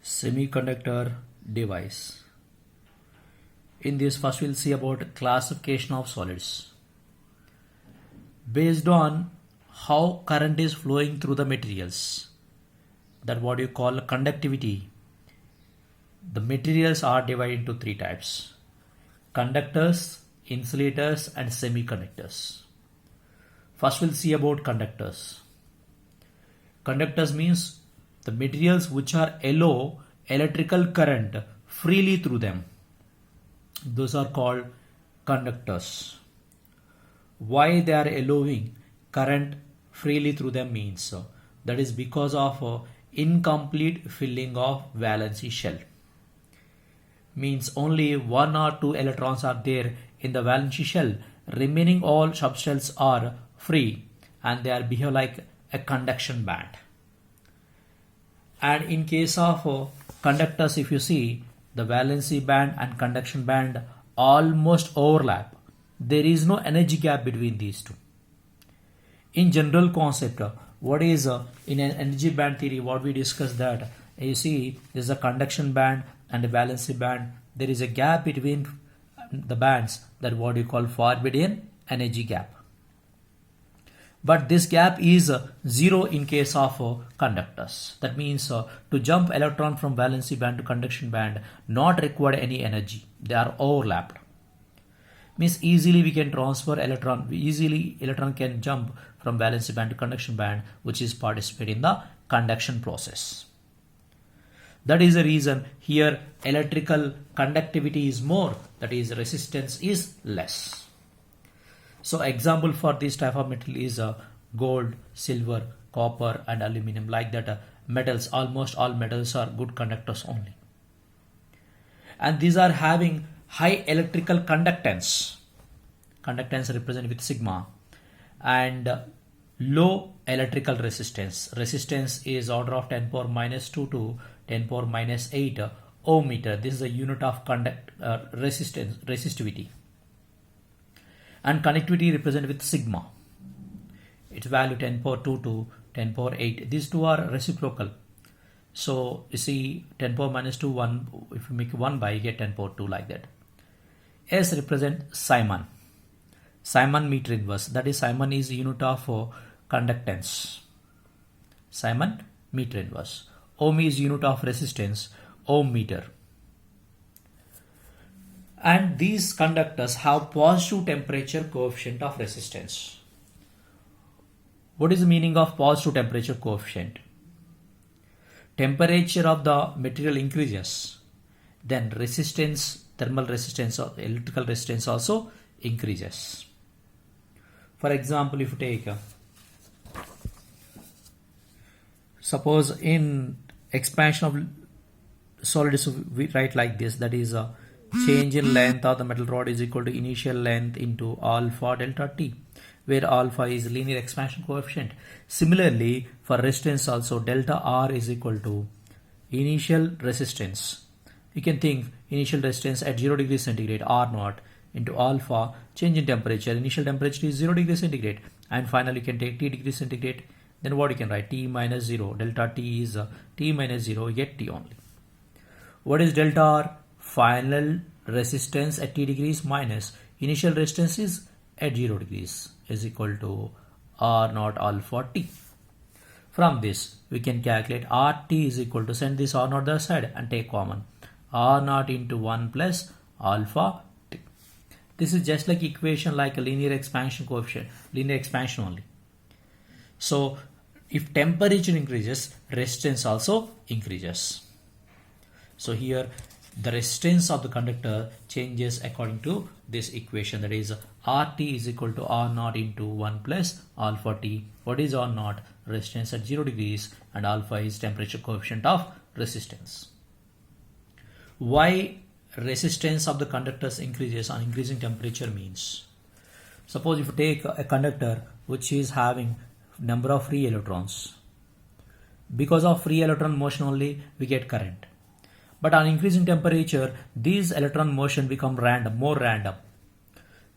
Semiconductor device. In this, first we'll see about classification of solids. Based on how current is flowing through the materials, that what you call conductivity, the materials are divided into three types: conductors, insulators and semiconductors. First we'll see about conductors. Conductors means the materials which are allow electrical current freely through them. Those are called conductors. Why they are allowing current freely through them means that is because of incomplete filling of valency shell. Means only one or two electrons are there in the valency shell. Remaining all subshells are free and they are behave like a conduction band. And in case of conductors, if you see, the valency band and conduction band almost overlap. There is no energy gap between these two. In general concept, what is in an energy band theory, what we discussed, that you see there is a conduction band and a valency band. There is a gap between the bands, that what you call Farbedian energy gap. But this gap is zero in case of conductors. That means to jump electron from valency band to conduction band not required any energy. They are overlapped. Means easily we can transfer electron. Easily electron can jump from valency band to conduction band, which is participate in the conduction process. That is the reason here electrical conductivity is more, that is resistance is less. So example for this type of metal is gold, silver, copper and aluminum. Like that metals, almost all metals are good conductors only. And these are having high electrical conductance. Conductance represented with sigma. And low electrical resistance. Resistance is order of 10 power minus 2 to 10 power minus 8 ohm meter. This is a unit of resistivity. And conductivity represented with sigma. Its value 10 power 2 to 10 power 8. These two are reciprocal. So you see 10 power minus 2, 1, if you make 1 by, you get 10 power 2 like that. S represent Simon. Simon meter inverse. That is, Simon is unit of conductance. Simon meter inverse. Ohm is unit of resistance. Ohm meter. And these conductors have positive temperature coefficient of resistance. What is the meaning of positive temperature coefficient? Temperature of the material increases, then resistance, thermal resistance or electrical resistance also increases. For example, if you take suppose in expansion of solids, we write like this, that is change in length of the metal rod is equal to initial length into alpha delta T, where alpha is linear expansion coefficient. Similarly, for resistance also, delta R is equal to initial resistance. You can think initial resistance at 0 degrees centigrade, R naught, into alpha, change in temperature. Initial temperature is 0 degrees centigrade. And finally, you can take T degrees centigrade. Then what you can write? T minus 0. Delta T is T minus 0. You get T only. What is delta R? Final resistance at T degrees minus initial resistance is at 0 degrees is equal to R naught alpha T. From this, we can calculate RT is equal to, send this R naught the other side and take common. R naught into 1 plus alpha T. This is just like equation like a linear expansion coefficient, linear expansion only. So, if temperature increases, resistance also increases. So here the resistance of the conductor changes according to this equation, that is RT is equal to R naught into 1 plus alpha T. What is R naught? Resistance at 0 degrees, and alpha is temperature coefficient of resistance. Why resistance of the conductors increases on increasing temperature means, suppose if you take a conductor which is having number of free electrons, because of free electron motion only we get current. But on increasing temperature, these electron motion become random, more random.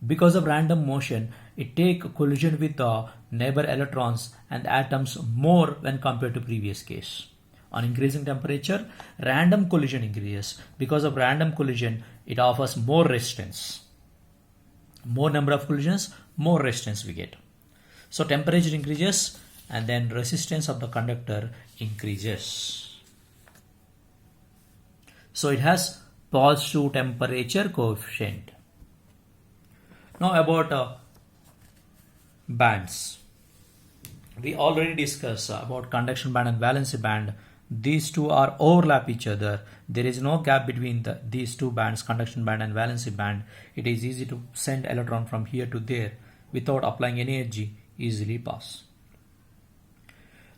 Because of random motion, it take collision with the neighbor electrons and atoms more when compared to previous case. On increasing temperature, random collision increases. Because of random collision, it offers more resistance. More number of collisions, more resistance we get. So temperature increases and then resistance of the conductor increases. So it has positive temperature coefficient. Now about bands. We already discussed about conduction band and valency band. These two are overlap each other. There is no gap between these two bands, conduction band and valency band. It is easy to send electron from here to there without applying any energy, easily pass.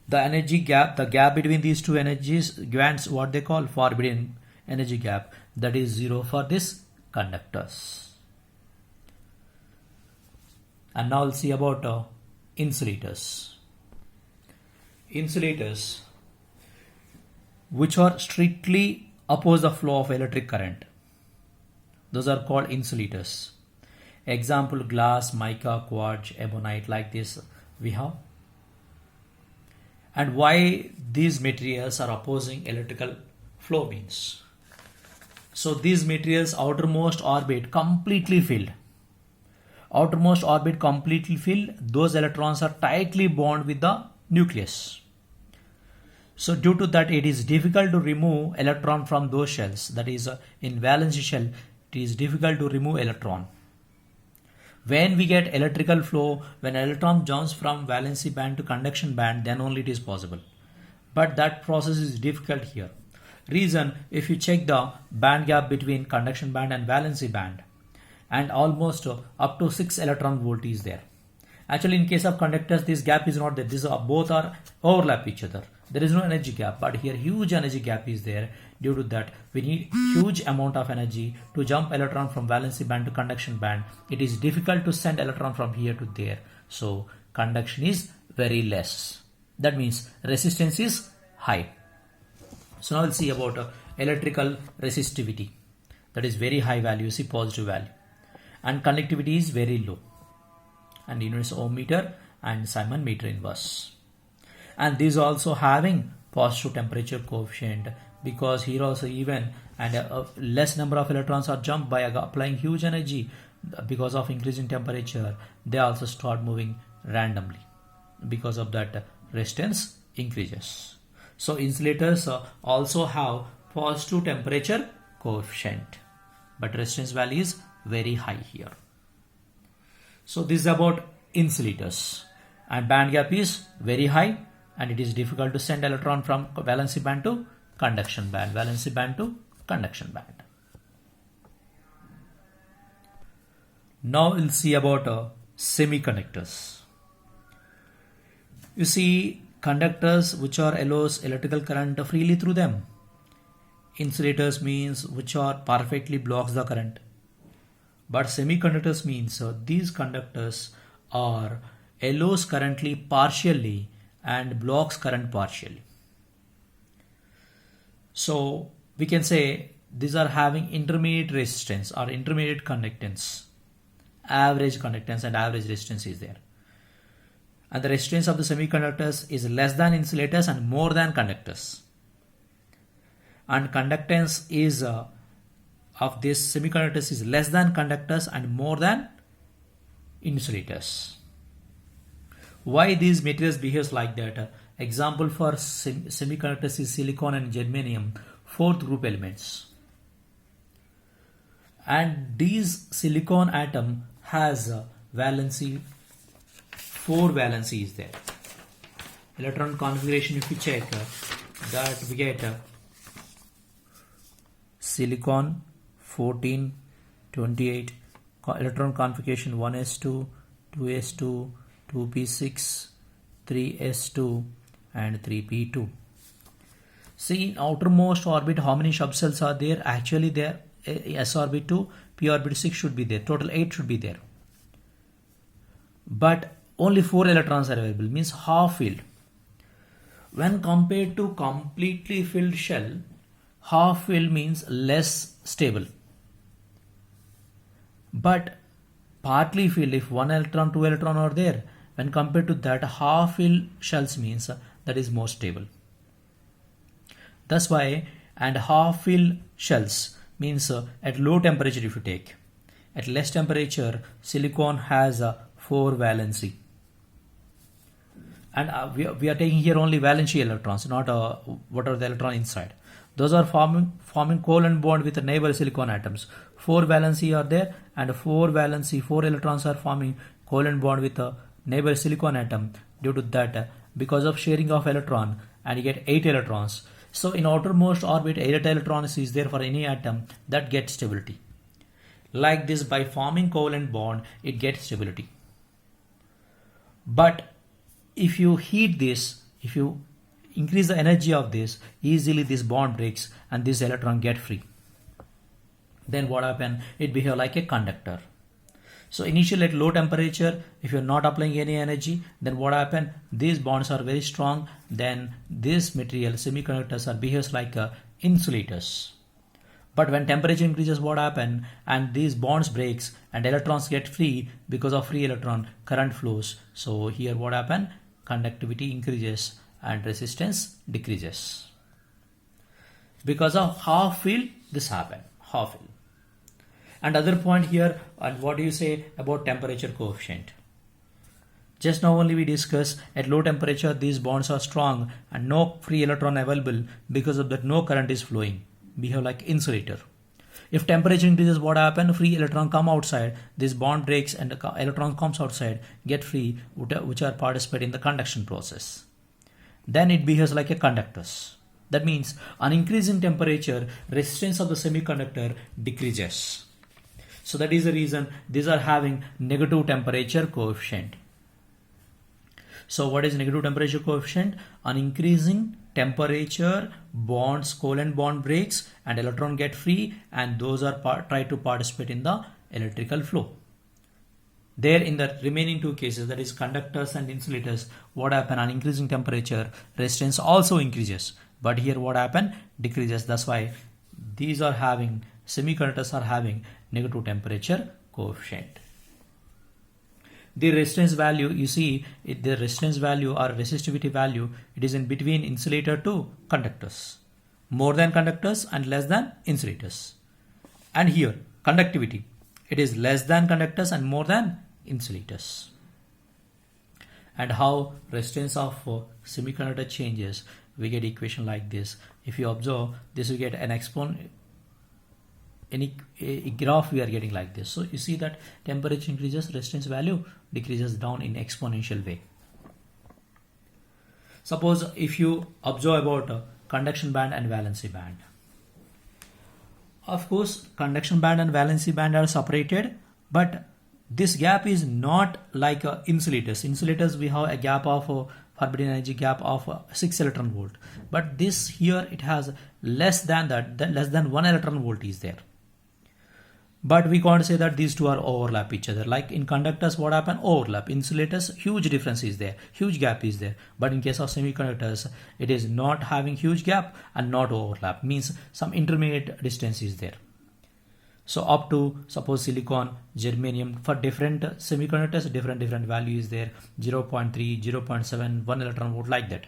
The energy gap, the gap between these two energies bands, what they call forbidden energy gap, that is 0 for this conductors. And now we'll see about insulators. Insulators which are strictly oppose the flow of electric current, those are called insulators. Example, glass, mica, quartz, ebonite, like this we have. And why these materials are opposing electrical flow means, so these materials outermost orbit completely filled. Outermost orbit completely filled, those electrons are tightly bound with the nucleus. So due to that, it is difficult to remove electron from those shells. That is, in valency shell, it is difficult to remove electron. When we get electrical flow, when electron jumps from valency band to conduction band, then only it is possible. But that process is difficult here. Reason, if you check the band gap between conduction band and valency band, and almost up to 6 electron volt is there. Actually, in case of conductors, this gap is not there. These are both are overlap each other. There is no energy gap, but here huge energy gap is there. Due to that, we need huge amount of energy to jump electron from valency band to conduction band. It is difficult to send electron from here to there. So conduction is very less. That means resistance is high. So now we'll see about electrical resistivity. That is very high value, see positive value. And conductivity is very low. And units ohm meter and Simon meter inverse. And these also having positive temperature coefficient, because here also even and a less number of electrons are jumped by applying huge energy. Because of increasing temperature, they also start moving randomly. Because of that, resistance increases. So insulators also have positive temperature coefficient, but resistance value is very high here. So this is about insulators, and band gap is very high, and it is difficult to send electron from valency band to conduction band, valency band to conduction band. Now we'll see about semiconductors. You see, conductors which are allows electrical current freely through them. Insulators means which are perfectly blocks the current. But semiconductors means these conductors are allows currently partially and blocks current partially. So we can say these are having intermediate resistance or intermediate conductance. Average conductance and average resistance is there. And the resistance of the semiconductors is less than insulators and more than conductors. And conductance is of this semiconductors is less than conductors and more than insulators. Why these materials behaves like that? Example for semiconductors is silicon and germanium, fourth group elements. And these silicon atom has valency, 4 valency is there. Electron configuration, if you check that we get silicon 14, 28, electron configuration 1s2, 2s2, 2p6, 3s2 and 3p2. See, in outermost orbit how many subcells are there? Actually there s orbit 2, p orbit 6 should be there, total 8 should be there. But only 4 electrons are available, means half filled. When compared to completely filled shell, half filled means less stable. But partly filled, if 1 electron, 2 electron are there, when compared to that, half filled shells means that is more stable. That's why, and half filled shells means at low temperature if you take. At less temperature, silicon has a 4 valency. And we are taking here only valency electrons, not what are the electron inside. Those are forming covalent bond with the neighbor silicon atoms. 4 valency are there, and 4 electrons are forming covalent bond with a neighbor silicon atom. Due to that, because of sharing of electron, and you get 8 electrons. So in outermost orbit, 8 electrons is there for any atom, that gets stability. Like this, by forming covalent bond, it gets stability. But if you heat this, if you increase the energy of this, easily this bond breaks and this electron get free. Then what happens? It behave like a conductor. So initially at low temperature, if you're not applying any energy, then what happens? These bonds are very strong. Then this material, semiconductors, are behaves like insulators. But when temperature increases, what happens? And these bonds breaks and electrons get free. Because of free electron, current flows. So here what happens? Conductivity increases and resistance decreases. Because of half field, this happen. Half field. And other point here, and what do you say about temperature coefficient? Just now only we discussed at low temperature these bonds are strong and no free electron available. Because of that, no current is flowing. Behave like insulator. If temperature increases, what happens? Free electron come outside. This bond breaks and the electron comes outside, get free, which are participate in the conduction process. Then it behaves like a conductors. That means on increasing temperature, resistance of the semiconductor decreases. So that is the reason these are having negative temperature coefficient. So what is negative temperature coefficient? On increasing temperature, bonds, covalent bond breaks and electron get free, and those are try to participate in the electrical flow. There in the remaining two cases, that is conductors and insulators, what happen? On increasing temperature, resistance also increases. But here what happen? Decreases. That's why these are having, semiconductors are having negative temperature coefficient. The resistance value, you see, the resistance value or resistivity value, it is in between insulator to conductors. More than conductors and less than insulators. And here, conductivity, it is less than conductors and more than insulators. And how resistance of semiconductor changes, we get equation like this. If you observe, this will get an exponent. A graph we are getting like this. So you see that temperature increases, resistance value decreases down in exponential way. Suppose if you observe about conduction band and valency band. Of course, conduction band and valency band are separated, but this gap is not like insulators. Insulators, we have a gap of forbidden energy gap of 6 electron volt. But this here, it has less than that, less than 1 electron volt is there. But we can't say that these two are overlap each other. Like in conductors, what happen? Overlap. Insulators, huge difference is there, huge gap is there. But in case of semiconductors, it is not having huge gap and not overlap. Means some intermediate distance is there. So up to suppose silicon, germanium, for different semiconductors, different value is there. 0.3, 0.7, 1 electron volt, like that.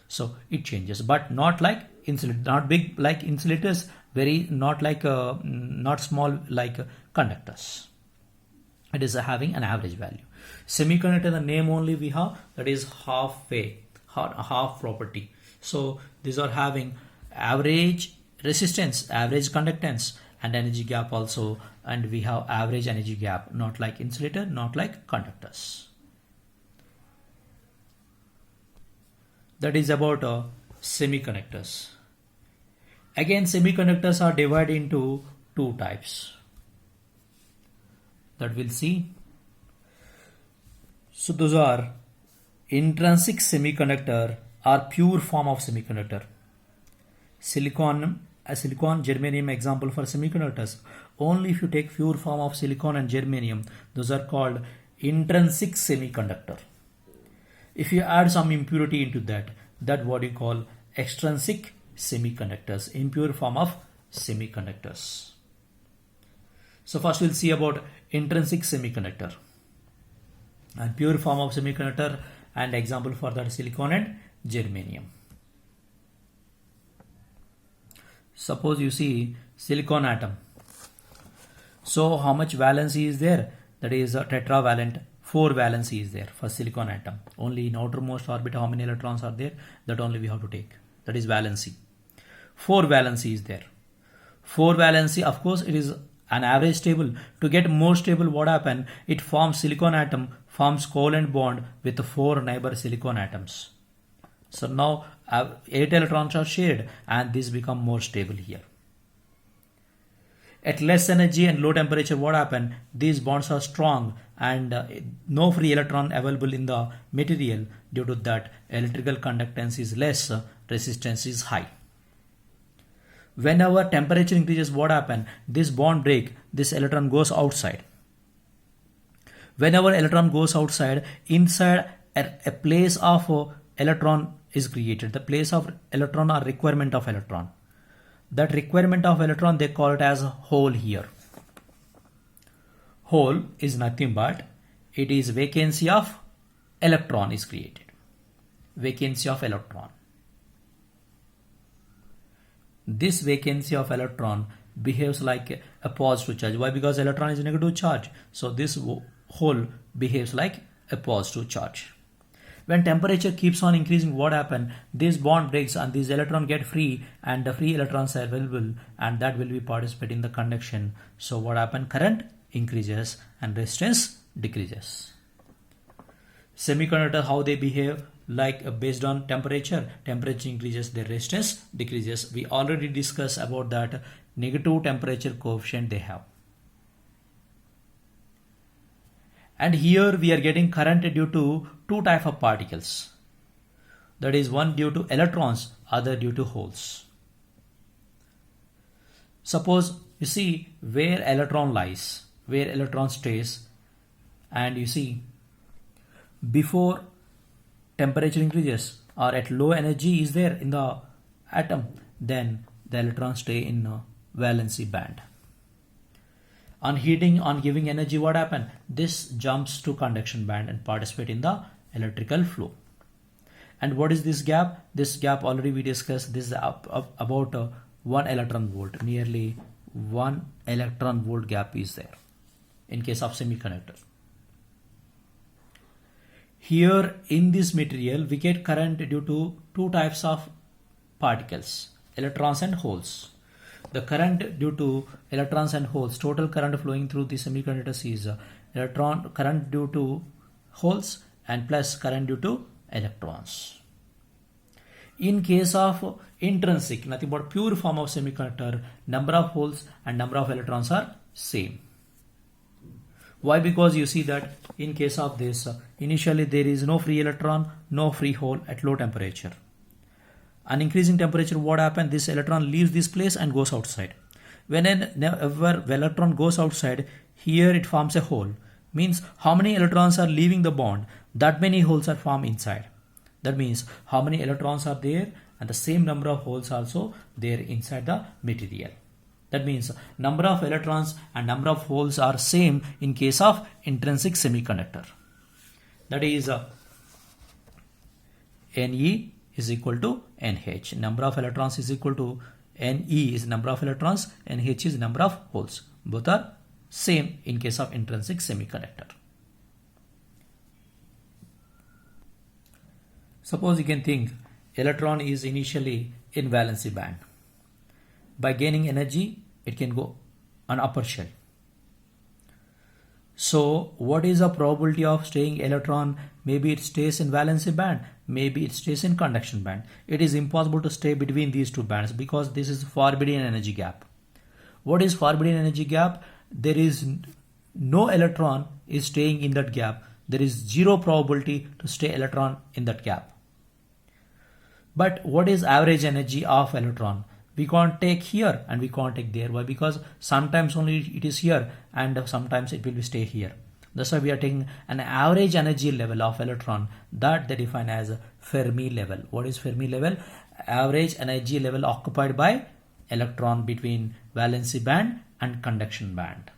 So it changes, but not like insulator, not big like insulators, very not like not small like conductors. It is having an average value. Semiconductor, the name only we have, that is half property. So these are having average resistance, average conductance, and energy gap also, and we have average energy gap, not like insulator, not like conductors. That is about semiconductors. Again, semiconductors are divided into two types that we'll see. So those are intrinsic semiconductor or pure form of semiconductor. Silicon, germanium example for semiconductors. Only if you take pure form of silicon and germanium, those are called intrinsic semiconductor. If you add some impurity into that what you call extrinsic semiconductors, impure form of semiconductors. So first we'll see about intrinsic semiconductor and pure form of semiconductor, and example for that silicon and germanium. Suppose you see silicon atom. So how much valency is there? That is a tetravalent. 4 valency is there for silicon atom. Only in outermost orbit how many electrons are there? That only we have to take. That is valency. 4 valency is there. 4 valency, of course it is an average stable. To get more stable, what happen? It forms silicon atom, forms covalent bond with 4 neighbor silicon atoms. So now 8 electrons are shared and this become more stable here. At less energy and low temperature, what happen? These bonds are strong and no free electron available in the material. Due to that, electrical conductance is less, resistance is high. Whenever temperature increases, what happen? This bond break, this electron goes outside. Whenever electron goes outside, inside a place of electron is created. The place of electron or requirement of electron. That requirement of electron they call it as a hole here. Hole is nothing but it is vacancy of electron is created. Vacancy of electron. This vacancy of electron behaves like a positive charge. Why? Because electron is negative charge. So this hole behaves like a positive charge. When temperature keeps on increasing, what happen? This bond breaks and these electrons get free and the free electrons are available and that will be participate in the conduction. So what happen? Current increases and resistance decreases. Semiconductor, how they behave? Like based on temperature increases, their resistance decreases. We already discussed about that negative temperature coefficient they have. And here we are getting current due to two types of particles. That is one due to electrons, other due to holes. Suppose you see where electron lies, where electron stays, and you see before temperature increases or at low energy is there in the atom, then the electrons stay in a valency band. On heating, on giving energy, what happen? This jumps to conduction band and participate in the electrical flow. And what is this gap? This gap already we discussed. This is about 1 electron volt. Nearly 1 electron volt gap is there in case of semiconductor. Here in this material we get current due to two types of particles, electrons and holes. The current due to electrons and holes, total current flowing through the semiconductors is electron current due to holes and plus current due to electrons. In case of intrinsic, nothing but pure form of semiconductor, number of holes and number of electrons are same. Why? Because you see that in case of this, initially there is no free electron, no free hole at low temperature. On increasing temperature, what happens? This electron leaves this place and goes outside. Whenever electron goes outside, here it forms a hole. Means how many electrons are leaving the bond, that many holes are formed inside. That means how many electrons are there and the same number of holes also there inside the material. That means number of electrons and number of holes are same in case of intrinsic semiconductor. That is Ne is equal to NH. Number of electrons is equal to Ne is number of electrons, NH is number of holes. Both are same in case of intrinsic semiconductor. Suppose you can think electron is initially in valency band. By gaining energy, it can go on upper shell. So what is the probability of staying electron? Maybe it stays in valency band, maybe it stays in conduction band. It is impossible to stay between these two bands because this is forbidden energy gap. What is forbidden energy gap? There is no electron is staying in that gap. There is zero probability to stay electron in that gap. But what is average energy of electron? We can't take here and we can't take there. Why? Because sometimes only it is here and sometimes it will stay here. That's why we are taking an average energy level of electron that they define as Fermi level. What is Fermi level? Average energy level occupied by electron between valency band and conduction band.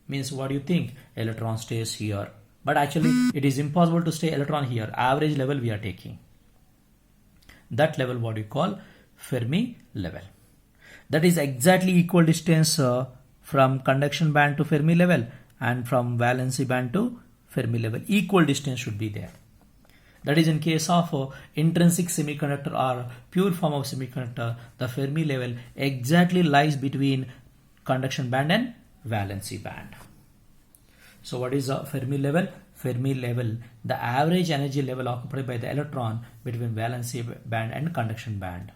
Means what do you think? Electron stays here. But actually it is impossible to stay electron here. Average level we are taking. That level what we call Fermi level. that is exactly equal distance from conduction band to Fermi level and from valency band to Fermi level. Equal distance should be there. That is in case of intrinsic semiconductor or pure form of semiconductor, the Fermi level exactly lies between conduction band and valency band. So what is a Fermi level? Fermi level, the average energy level occupied by the electron between valency band and conduction band.